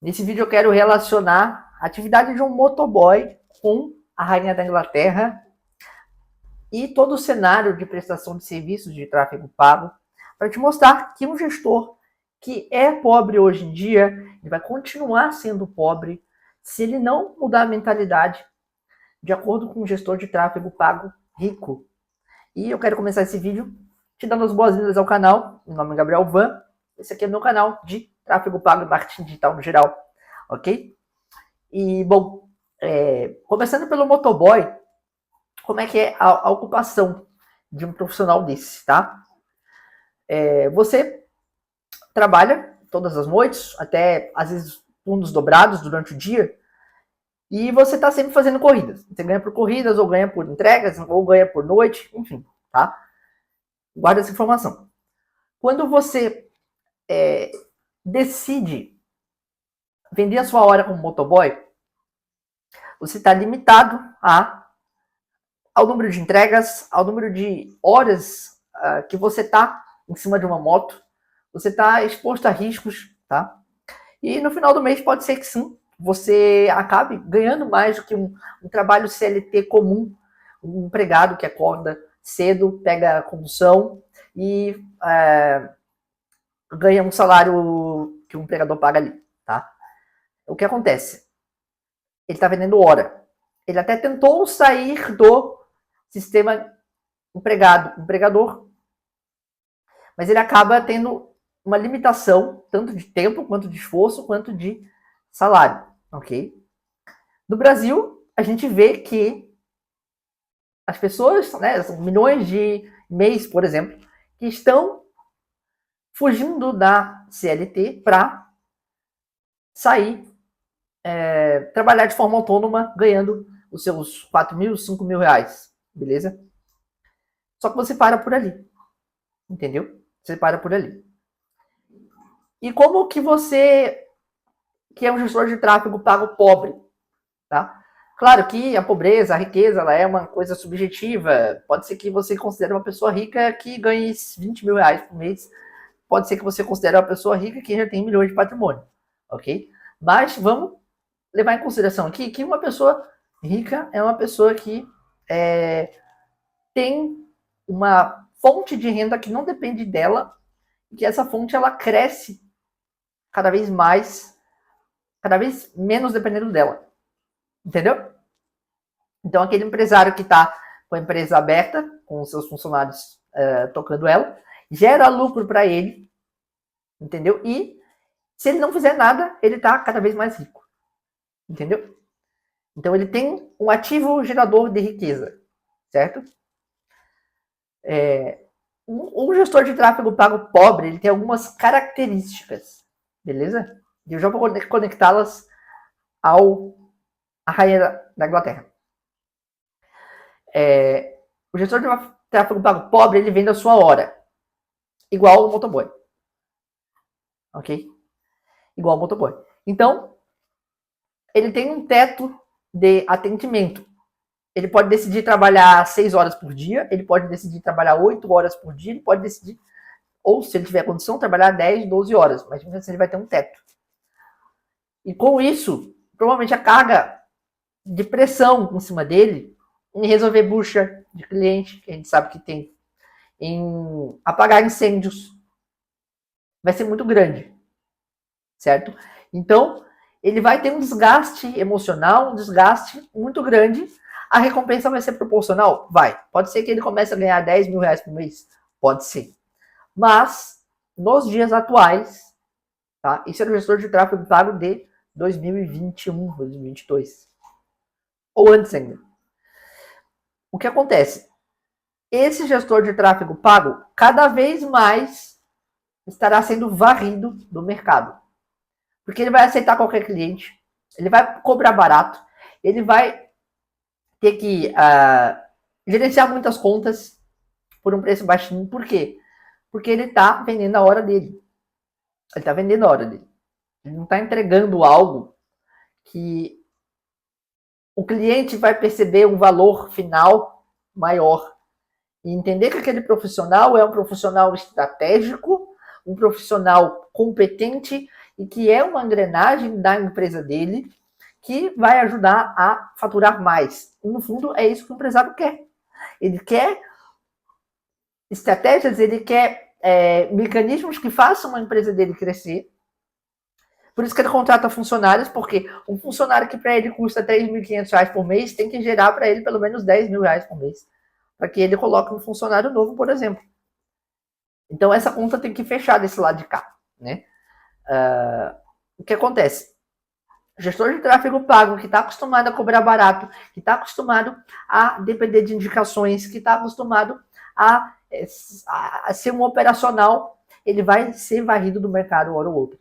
Nesse vídeo eu quero relacionar a atividade de um motoboy com a rainha da Inglaterra e todo o cenário de prestação de serviços de tráfego pago para te mostrar que um gestor que é pobre hoje em dia, ele vai continuar sendo pobre se ele não mudar a mentalidade de acordo com um gestor de tráfego pago rico. E eu quero começar esse vídeo te dando as boas-vindas ao canal. Meu nome é Gabriel Van. Esse aqui é meu canal de tráfego pago e marketing digital no geral, ok? E, bom, começando pelo motoboy, como é que é a ocupação de um profissional desse, tá? Você trabalha todas as noites, até às vezes turnos dobrados durante o dia, e você está sempre fazendo corridas. Você ganha por corridas, ou ganha por entregas, ou ganha por noite, enfim, tá? Guarda essa informação. Quando você decide vender a sua hora como motoboy, você está limitado ao número de entregas, ao número de horas que você está em cima de uma moto. Você está exposto a riscos, tá? E no final do mês pode ser que sim, você acabe ganhando mais do que um trabalho CLT comum, um empregado que acorda cedo, pega a condução e ganha um salário que o empregador paga ali, tá? O que acontece? Ele está vendendo hora. Ele até tentou sair do sistema empregador, mas ele acaba tendo uma limitação, tanto de tempo, quanto de esforço, quanto de salário, ok? No Brasil, a gente vê que as pessoas, né, são milhões de MEIs, por exemplo, que estão fugindo da CLT para sair, trabalhar de forma autônoma, ganhando os seus 4 mil, 5 mil reais, beleza? Só que você para por ali, entendeu? Você para por ali. E como que você, que é um gestor de tráfego pago pobre, tá? Claro que a pobreza, a riqueza, ela é uma coisa subjetiva. Pode ser que você considere uma pessoa rica que ganhe 20 mil reais por mês. Pode ser que você considere uma pessoa rica que já tem milhões de patrimônio, ok? Mas vamos levar em consideração aqui que uma pessoa rica é uma pessoa que tem uma fonte de renda que não depende dela e que essa fonte ela cresce cada vez mais, cada vez menos dependendo dela. Entendeu? Então, aquele empresário que está com a empresa aberta, com os seus funcionários tocando ela, gera lucro para ele, entendeu? E se ele não fizer nada, ele está cada vez mais rico, entendeu? Então, ele tem um ativo gerador de riqueza, certo? Um gestor de tráfego pago pobre, ele tem algumas características, beleza? E eu já vou conectá-las à rainha da Inglaterra. O gestor de tráfego pago pobre, ele vende a sua hora, igual o motoboy, ok? Igual o motoboy. Então, ele tem um teto de atendimento. Ele pode decidir trabalhar 6 horas por dia, ele pode decidir trabalhar 8 horas por dia, ele pode decidir, ou se ele tiver condição, trabalhar 10, 12 horas, mas ele vai ter um teto. E com isso, provavelmente a carga de pressão em cima dele, em resolver bucha de cliente, que a gente sabe que tem, em apagar incêndios, vai ser muito grande, certo? Então, ele vai ter um desgaste emocional, um desgaste muito grande. A recompensa vai ser proporcional? Vai. Pode ser que ele comece a ganhar 10 mil reais por mês? Pode ser. Mas, nos dias atuais, tá? Isso era o gestor de tráfego pago de 2021, 2022. Ou antes ainda. O que acontece? Esse gestor de tráfego pago, cada vez mais estará sendo varrido do mercado. Porque ele vai aceitar qualquer cliente, ele vai cobrar barato, ele vai ter que gerenciar muitas contas por um preço baixinho. Por quê? Porque ele está vendendo a hora dele. Ele está vendendo a hora dele. Ele não está entregando algo que o cliente vai perceber um valor final maior. E entender que aquele profissional é um profissional estratégico, um profissional competente e que é uma engrenagem da empresa dele que vai ajudar a faturar mais. E, no fundo, é isso que o empresário quer. Ele quer estratégias, ele quer mecanismos que façam a empresa dele crescer. Por isso que ele contrata funcionários, porque um funcionário que para ele custa R$3.500 por mês tem que gerar para ele pelo menos R$10.000 por mês, para que ele coloque um funcionário novo, por exemplo. Então essa conta tem que fechar desse lado de cá, né? O que acontece? O gestor de tráfego pago, que está acostumado a cobrar barato, que está acostumado a depender de indicações, que está acostumado a ser um operacional, ele vai ser varrido do mercado hora ou outra.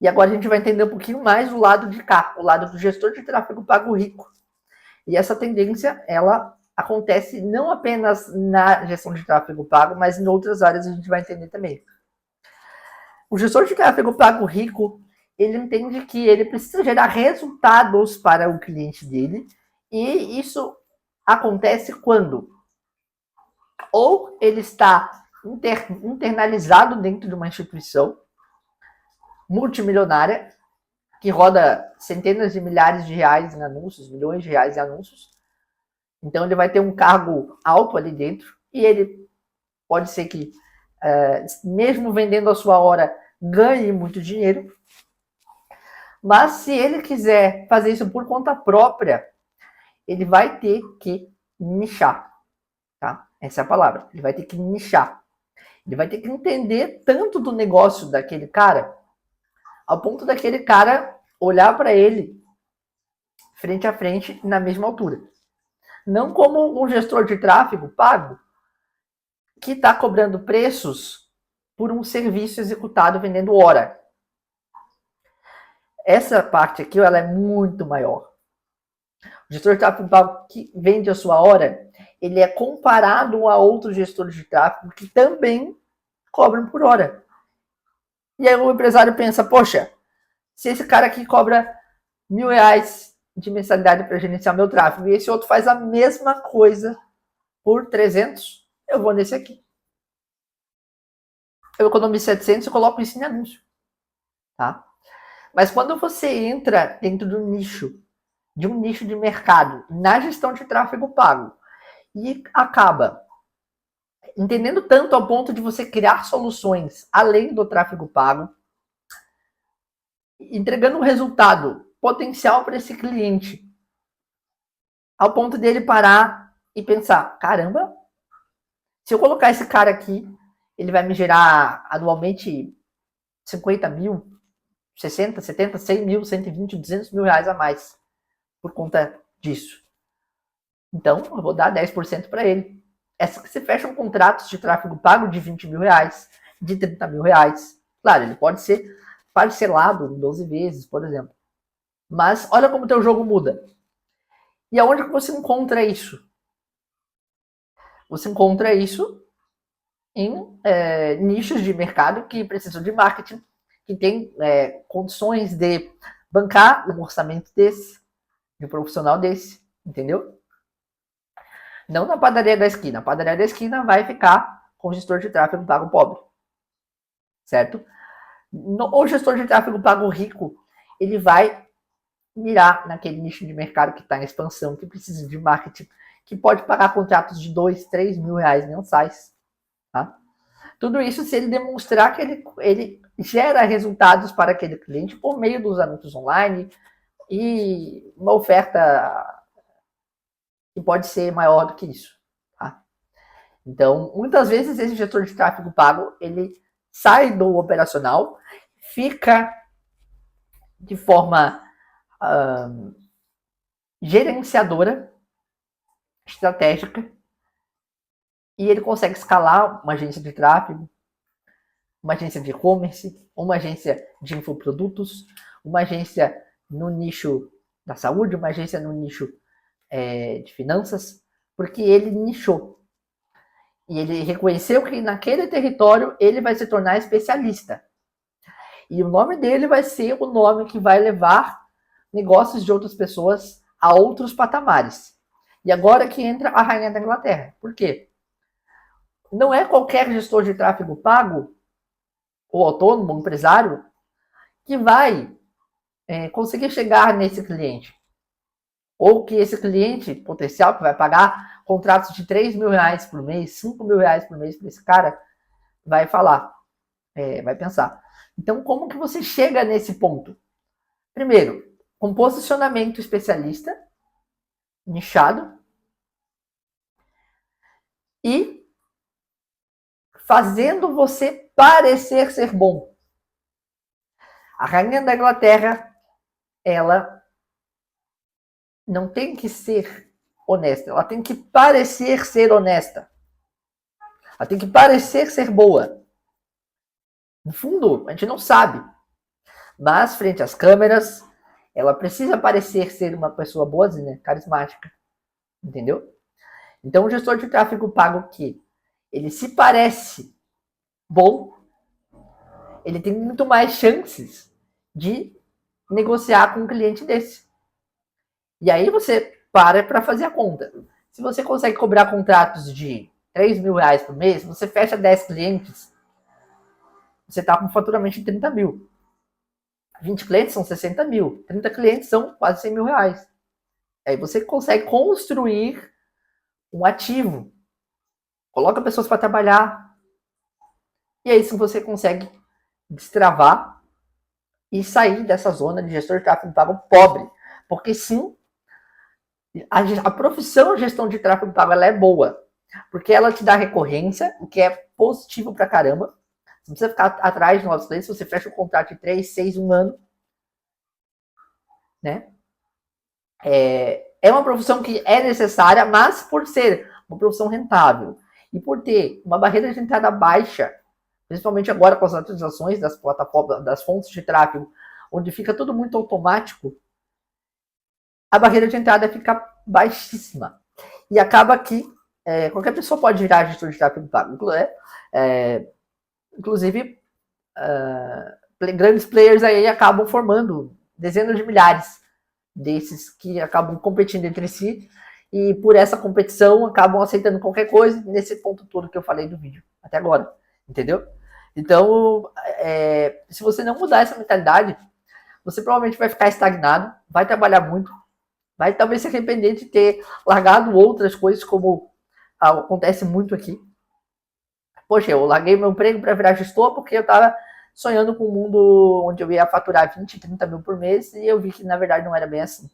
E agora a gente vai entender um pouquinho mais o lado de cá, o lado do gestor de tráfego pago rico. E essa tendência, ela acontece não apenas na gestão de tráfego pago, mas em outras áreas a gente vai entender também. O gestor de tráfego pago rico, ele entende que ele precisa gerar resultados para o cliente dele, e isso acontece quando ou ele está internalizado dentro de uma instituição multimilionária, que roda centenas de milhares de reais em anúncios, milhões de reais em anúncios. Então ele vai ter um cargo alto ali dentro, e ele pode ser que, mesmo vendendo a sua hora, ganhe muito dinheiro. Mas se ele quiser fazer isso por conta própria, ele vai ter que nichar, tá? Essa é a palavra. Ele vai ter que nichar. Ele vai ter que entender tanto do negócio daquele cara, ao ponto daquele cara olhar para ele frente a frente na mesma altura. Não como um gestor de tráfego pago que está cobrando preços por um serviço executado vendendo hora. Essa parte aqui, ela é muito maior. O gestor de tráfego pago que vende a sua hora, ele é comparado a outros gestores de tráfego que também cobram por hora. E aí o empresário pensa, poxa, se esse cara aqui cobra R$1.000 de mensalidade para gerenciar meu tráfego e esse outro faz a mesma coisa por 300, eu vou nesse aqui. Eu economizo 700 e coloco isso em anúncio. Tá? Mas quando você entra dentro de um nicho de mercado, na gestão de tráfego pago, e acaba entendendo tanto ao ponto de você criar soluções além do tráfego pago, entregando um resultado potencial para esse cliente, ao ponto dele parar e pensar, caramba, se eu colocar esse cara aqui, ele vai me gerar anualmente 50 mil, 60, 70, 100 mil, 120, 200 mil reais a mais por conta disso. Então, eu vou dar 10% para ele. Essa que você fecha um contrato de tráfego pago de 20 mil reais, de 30 mil reais. Claro, ele pode ser parcelado em 12 vezes, por exemplo. Mas olha como o teu jogo muda. E aonde que você encontra isso? Você encontra isso em nichos de mercado que precisam de marketing, que tem condições de bancar um orçamento desse, de um profissional desse, entendeu? Não na padaria da esquina. A padaria da esquina vai ficar com o gestor de tráfego pago pobre, certo? O gestor de tráfego pago rico, ele vai mirar naquele nicho de mercado que está em expansão, que precisa de marketing, que pode pagar contratos de 2, 3 mil reais mensais. Tá? Tudo isso se ele demonstrar que ele gera resultados para aquele cliente por meio dos anúncios online e uma oferta que pode ser maior do que isso. Tá? Então, muitas vezes esse gestor de tráfego pago, ele sai do operacional, fica de forma gerenciadora, estratégica, e ele consegue escalar uma agência de tráfego, uma agência de e-commerce, uma agência de infoprodutos, uma agência no nicho da saúde, uma agência no nicho de finanças, porque ele nichou. E ele reconheceu que naquele território ele vai se tornar especialista. E o nome dele vai ser o nome que vai levar negócios de outras pessoas a outros patamares. E agora que entra a rainha da Inglaterra. Por quê? Não é qualquer gestor de tráfego pago ou autônomo, ou empresário, que vai conseguir chegar nesse cliente. Ou que esse cliente potencial, que vai pagar contratos de 3 mil reais por mês, 5 mil reais por mês para esse cara, vai falar, vai pensar. Então, como que você chega nesse ponto? Primeiro, com posicionamento especialista, nichado, e fazendo você parecer ser bom. A rainha da Inglaterra, ela não tem que ser honesta, ela tem que parecer ser honesta. Ela tem que parecer ser boa. No fundo, a gente não sabe. Mas, frente às câmeras, ela precisa parecer ser uma pessoa boazinha, carismática. Entendeu? Então, o gestor de tráfego pago que ele se parece bom, ele tem muito mais chances de negociar com um cliente desse. E aí você para fazer a conta. Se você consegue cobrar contratos de 3 mil reais por mês, você fecha 10 clientes, você está com um faturamento de 30 mil. 20 clientes são 60 mil. 30 clientes são quase 100 mil reais. Aí você consegue construir um ativo. Coloca pessoas para trabalhar. E aí sim você consegue destravar e sair dessa zona de gestor de tráfego pago pobre. Porque sim, a profissão de gestão de tráfego pago ela é boa. Porque ela te dá recorrência, o que é positivo pra caramba. Você não precisa ficar atrás de novos clientes, você fecha o contrato de 3, 6, 1 ano. Né? É uma profissão que é necessária, mas por ser uma profissão rentável e por ter uma barreira de entrada baixa, principalmente agora com as atualizações das plataformas, das fontes de tráfego, onde fica tudo muito automático, a barreira de entrada fica baixíssima. E acaba que qualquer pessoa pode virar gestor de tráfego pago. Inclusive, grandes players aí acabam formando dezenas de milhares desses que acabam competindo entre si e por essa competição acabam aceitando qualquer coisa nesse ponto todo que eu falei do vídeo até agora, entendeu? Então, se você não mudar essa mentalidade, você provavelmente vai ficar estagnado, vai trabalhar muito, vai talvez se arrepender de ter largado outras coisas, como acontece muito aqui. Poxa, eu larguei meu emprego para virar gestor porque eu estava sonhando com um mundo onde eu ia faturar 20, 30 mil por mês e eu vi que na verdade não era bem assim.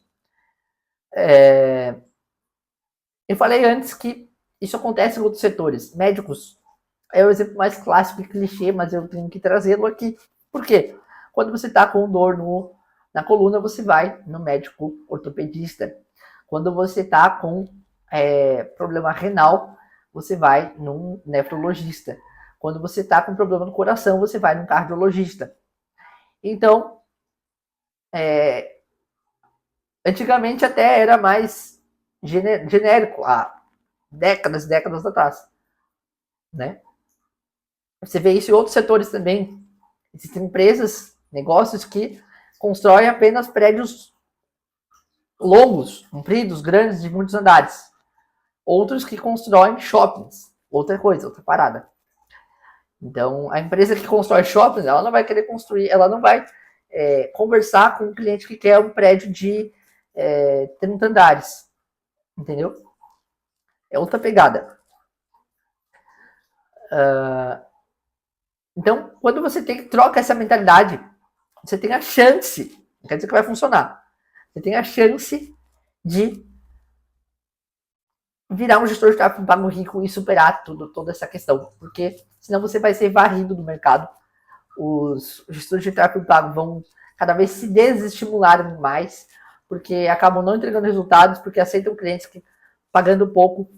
Eu falei antes que isso acontece em outros setores. Médicos é o exemplo mais clássico e clichê, mas eu tenho que trazê-lo aqui. Por quê? Quando você está com dor na coluna, você vai no médico ortopedista. Quando você está com problema renal, você vai num nefrologista. Quando você está com problema no coração, você vai num cardiologista. Então, antigamente até era mais genérico, há décadas atrás, né? Você vê isso em outros setores também. Existem empresas, negócios que constroem apenas prédios longos, compridos, grandes, de muitos andares. Outros que constroem shoppings. Outra coisa, outra parada. Então, a empresa que constrói shoppings, ela não vai querer construir, ela não vai conversar com um cliente que quer um prédio de 30 andares. Entendeu? É outra pegada. Então, quando você troca essa mentalidade, você tem a chance, não quer dizer que vai funcionar, você tem a chance de virar um gestor de tráfego pago rico e superar toda essa questão, porque senão você vai ser varrido do mercado. Os gestores de tráfego pago vão cada vez se desestimular mais, porque acabam não entregando resultados, porque aceitam clientes que pagando pouco,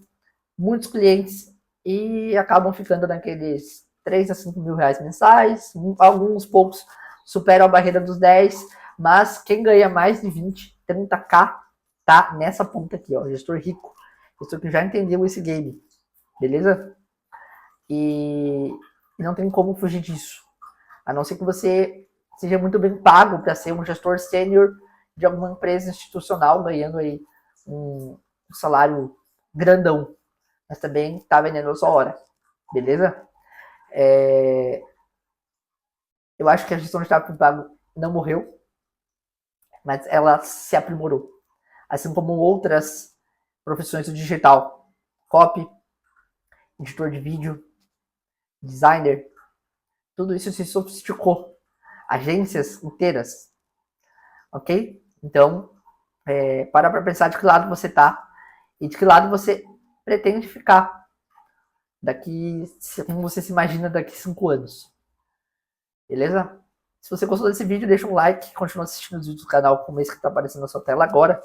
muitos clientes, e acabam ficando naqueles 3 a 5 mil reais mensais, alguns poucos superam a barreira dos 10, mas quem ganha mais de 20, 30k tá nessa ponta aqui, ó, gestor rico, gestor que já entendeu esse game, beleza? E não tem como fugir disso, a não ser que você seja muito bem pago para ser um gestor sênior de alguma empresa institucional, ganhando aí um salário grandão, mas também tá vendendo a sua hora, beleza? Eu acho que a gestão de tráfego pago não morreu, mas ela se aprimorou. Assim como outras profissões do digital. Copy, editor de vídeo, designer, tudo isso se sofisticou. Agências inteiras, ok? Então, para pensar de que lado você tá e de que lado você pretende ficar daqui, como você se imagina daqui 5 anos. Beleza? Se você gostou desse vídeo, deixa um like, continua assistindo os vídeos do canal como esse que está aparecendo na sua tela agora.